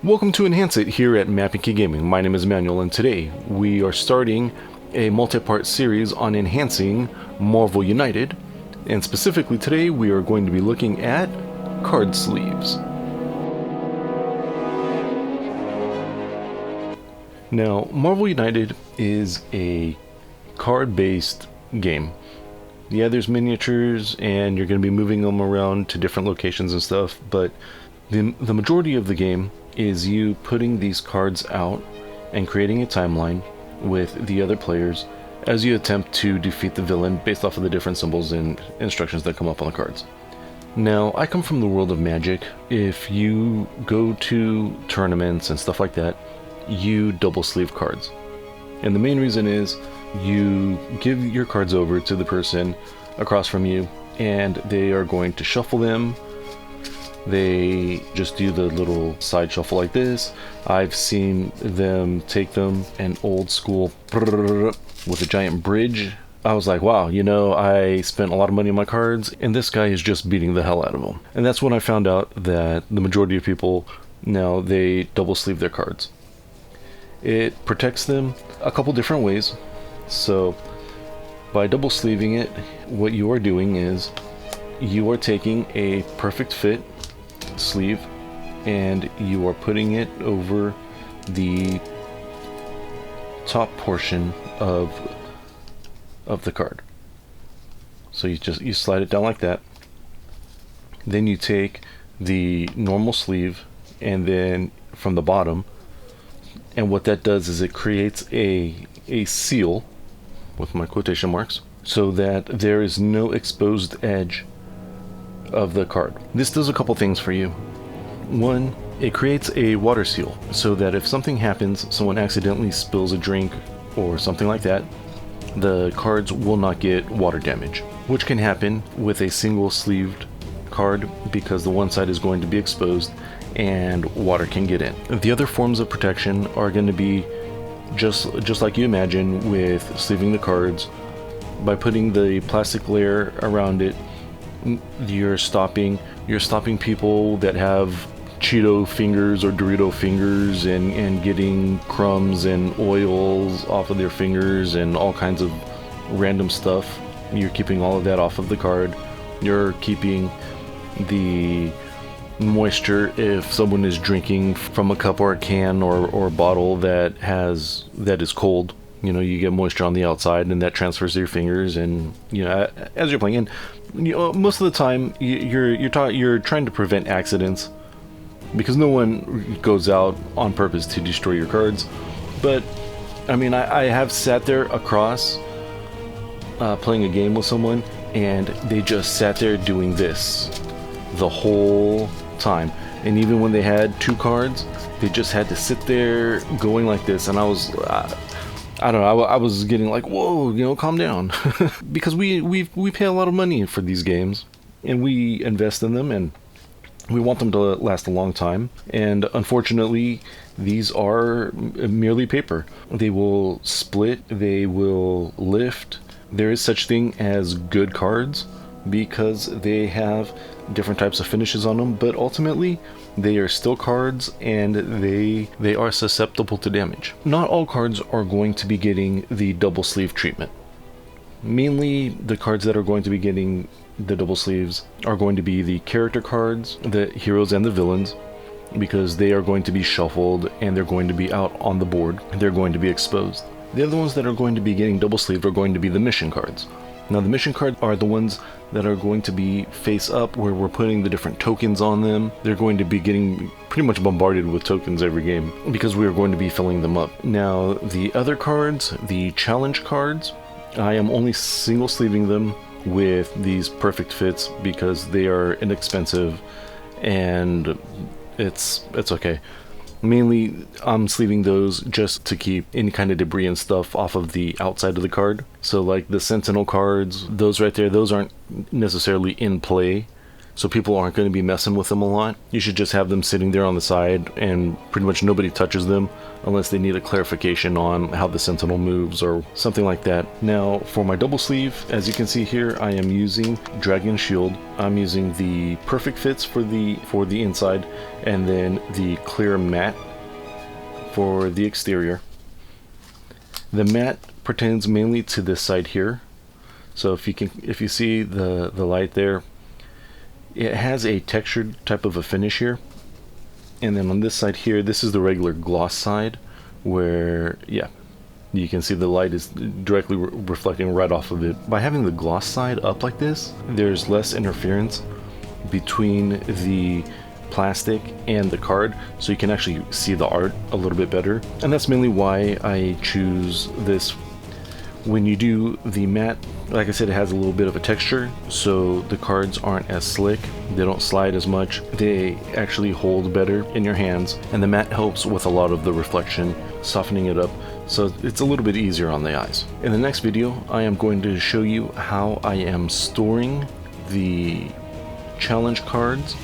Welcome to Enhance It here at Geek Gaming. My name is Emmanuel, and today we are starting a multi-part series on enhancing Marvel United, and specifically today we are going to be looking at card sleeves. Now, Marvel United is a card-based game. Yeah, there's miniatures and you're going to be moving them around to different locations and stuff, but the majority of the game is you putting these cards out and creating a timeline with the other players as you attempt to defeat the villain based off of the different symbols and instructions that come up on the cards. Now, I come from the world of Magic. If you go to tournaments and stuff like that, you double sleeve cards. And the main reason is you give your cards over to the person across from you and they are going to shuffle them. They just do the little side shuffle like this. I've seen them take them an old school with a giant bridge. I was like, wow, I spent a lot of money on my cards and this guy is just beating the hell out of them. And that's when I found out that the majority of people now, they double sleeve their cards. It protects them a couple different ways. So by double sleeving it, what you are doing is you are taking a perfect fit sleeve and you are putting it over the top portion of the card. So you slide it down like that. Then you take the normal sleeve and then from the bottom, and what that does is it creates a seal with my quotation marks so that there is no exposed edge of the card. This does a couple things for you. One, it creates a water seal so that if something happens, someone accidentally spills a drink or something like that, the cards will not get water damage, which can happen with a single sleeved card because the one side is going to be exposed and water can get in. The other forms of protection are going to be just like you imagine with sleeving the cards. By putting the plastic layer around it, you're stopping people that have Cheeto fingers or Dorito fingers and getting crumbs and oils off of their fingers and all kinds of random stuff. You're keeping all of that off of the card. You're keeping the moisture if someone is drinking from a cup or a can or a bottle that is cold. You get moisture on the outside and that transfers to your fingers, and as you're playing, and most of the time you're trying to prevent accidents because no one goes out on purpose to destroy your cards. But I have sat there across playing a game with someone and they just sat there doing this the whole time, and even when they had two cards they just had to sit there going like this, and I was I don't know, I was getting like, whoa, calm down. Because we pay a lot of money for these games and we invest in them and we want them to last a long time, and unfortunately these are merely paper. They will split, they will lift. There is such thing as good cards because they have different types of finishes on them, but ultimately they are still cards and they are susceptible to damage. Not all cards are going to be getting the double sleeve treatment. Mainly the cards that are going to be getting the double sleeves are going to be the character cards, the heroes and the villains, because they are going to be shuffled and they're going to be out on the board. They're going to be exposed. The other ones that are going to be getting double sleeved are going to be the mission cards. Now the mission cards are the ones that are going to be face up, where we're putting the different tokens on them. They're going to be getting pretty much bombarded with tokens every game because we are going to be filling them up. Now the other cards, the challenge cards, I am only single sleeving them with these perfect fits because they are inexpensive and it's okay. Mainly, I'm sleeving those just to keep any kind of debris and stuff off of the outside of the card. So like the Sentinel cards, those right there, those aren't necessarily in play so people aren't going to be messing with them a lot. You should just have them sitting there on the side and pretty much nobody touches them unless they need a clarification on how the sentinel moves or something like that. Now for my double sleeve, as you can see here, I am using Dragon Shield. I'm using the perfect fits for the inside, and then the clear matte for the exterior. The matte pertains mainly to this side here. So if you see the light there, it has a textured type of a finish here. And then on this side here, this is the regular gloss side, where yeah, you can see the light is directly reflecting right off of it. By having the gloss side up like this, there's less interference between the plastic and the card, so you can actually see the art a little bit better. And that's mainly why I choose this. When you do the matte, like I said, it has a little bit of a texture, so the cards aren't as slick, they don't slide as much, they actually hold better in your hands, and the matte helps with a lot of the reflection, softening it up, so it's a little bit easier on the eyes. In the next video, I am going to show you how I am storing the challenge cards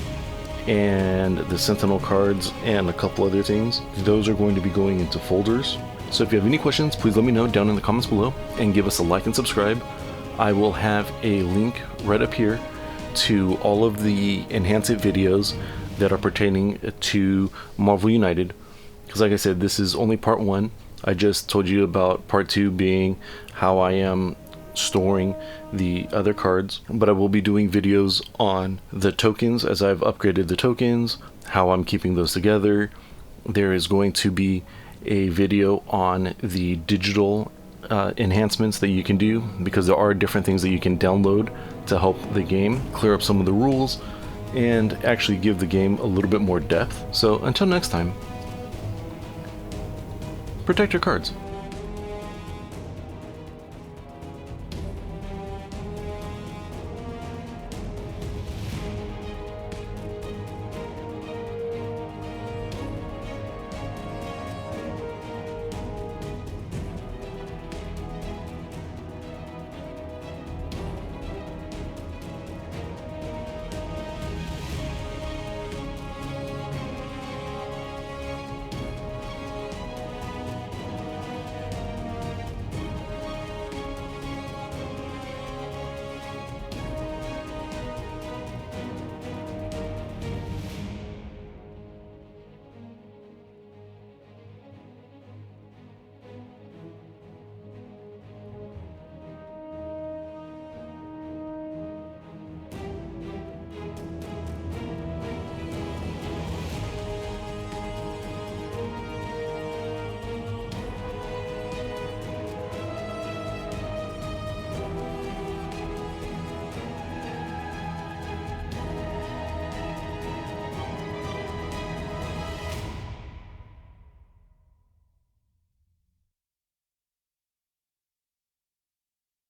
and the sentinel cards and a couple other things. Those are going to be going into folders. So if you have any questions, please let me know down in the comments below, and give us a like and subscribe. I will have a link right up here to all of the enhancement videos that are pertaining to Marvel United, because like I said, this is only part 1. I just told you about part 2 being how I am storing the other cards, but I will be doing videos on the tokens as I've upgraded the tokens, how I'm keeping those together. There is going to be a video on the digital enhancements that you can do, because there are different things that you can download to help the game clear up some of the rules and actually give the game a little bit more depth. So until next time, protect your cards.